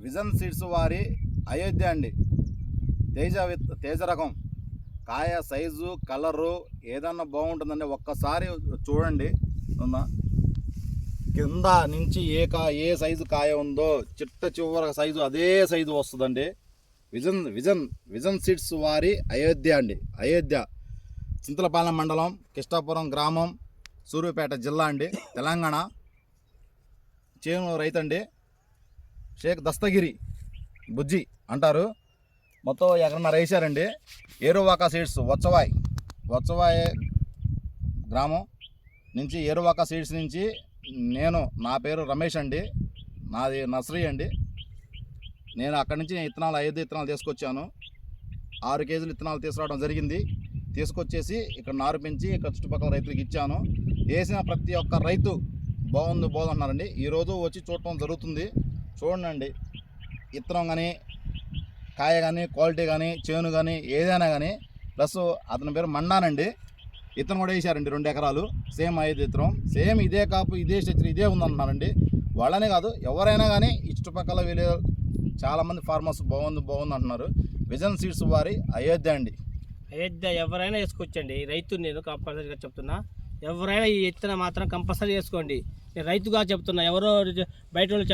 Vision seeds వారి అయోధ్య అండి. తేజ రకం కాయ సైజు కలరు ఏదన్నా బాగుంటుందండి. ఒక్కసారి చూడండి. కింద నుంచి ఏ సైజు కాయ ఉందో చిట్ట చివరి సైజు అదే సైజు వస్తుందండి. విజన్ సీడ్స్ వారి అయోధ్య అండి. అయోధ్య చింతలపాలెం మండలం, కిష్టాపురం గ్రామం, సూర్యాపేట జిల్లా అండి, తెలంగాణ. చేను రైతండి, షేక్ దస్తగిరి బుజ్జి అంటారు. మొత్తం ఎకరన్నర వేసారండి. ఏరువాక సీడ్స్ వచ్చవాయ్ గ్రామం నుంచి ఏరువాక సీడ్స్ నుంచి నా పేరు రమేష్ అండి. నాది నర్సరీ అండి. నేను అక్కడి నుంచి అయోధ్య విత్తనాలు తీసుకొచ్చాను. 6 కేజీలు విత్తనాలు తీసుకురావడం జరిగింది. తీసుకొచ్చేసి ఇక్కడ నారు పెంచి ఇక్కడ చుట్టుపక్కల రైతులకు ఇచ్చాను. వేసిన ప్రతి ఒక్క రైతు బాగుంది అన్నారండి. ఈరోజు వచ్చి చూడటం జరుగుతుంది. చూడండి, విత్తనం కానీ కాయ కానీ క్వాలిటీ కానీ చేను కానీ ఏదైనా కానీ. ప్లస్ అతని పేరు మండానండి. విత్తనం కూడా వేసారండి 2 ఎకరాలు. సేమ్ అయోధ్య విత్తనం, సేమ్ ఇదే కాపు ఇదే స్ట్రక్చర్ ఇదే ఉందన్నారండి. వాళ్ళనే కాదు ఎవరైనా కానీ ఈ చుట్టుపక్కల వీళ్ళు చాలామంది ఫార్మర్స్ బాగుంది అంటున్నారు. విజన్ సీడ్స్ వారి అయోధ్య అండి. అయోధ్య ఎవరైనా వేసుకోవచ్చండి. రైతు నేను కంపల్సరీగా చెప్తున్నా, ఎవరైనా ఈ విత్తనం మాత్రం కంపల్సరీ వేసుకోండి. నేను రైతుగా చెప్తున్నా, ఎవరో బయట వాళ్ళు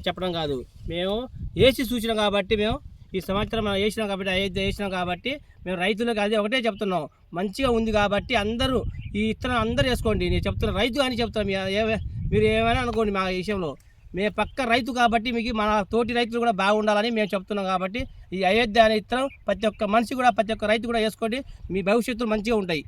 చెప్పడం కాదు. మేము వేసి చూసినాం కాబట్టి, మేము ఈ సంవత్సరం మనం వేసినాం కాబట్టి, అయోధ్య వేసినాం కాబట్టి మేము రైతులకు అదే ఒకటే చెప్తున్నాం. మంచిగా ఉంది కాబట్టి అందరూ ఈ విత్తనం అందరూ వేసుకోండి. నేను చెప్తున్నా, రైతు అని చెప్తాను. మీరు ఏమైనా అనుకోండి మా విషయంలో. మేము పక్క రైతు కాబట్టి మీకు మన తోటి రైతులు కూడా బాగుండాలని మేము చెప్తున్నాం. కాబట్టి ఈ అయోధ్య అనే విత్తనం ప్రతి ఒక్క మనిషి కూడా, ప్రతి ఒక్క రైతు కూడా వేసుకోండి. మీ భవిష్యత్తులు మంచిగా ఉంటాయి.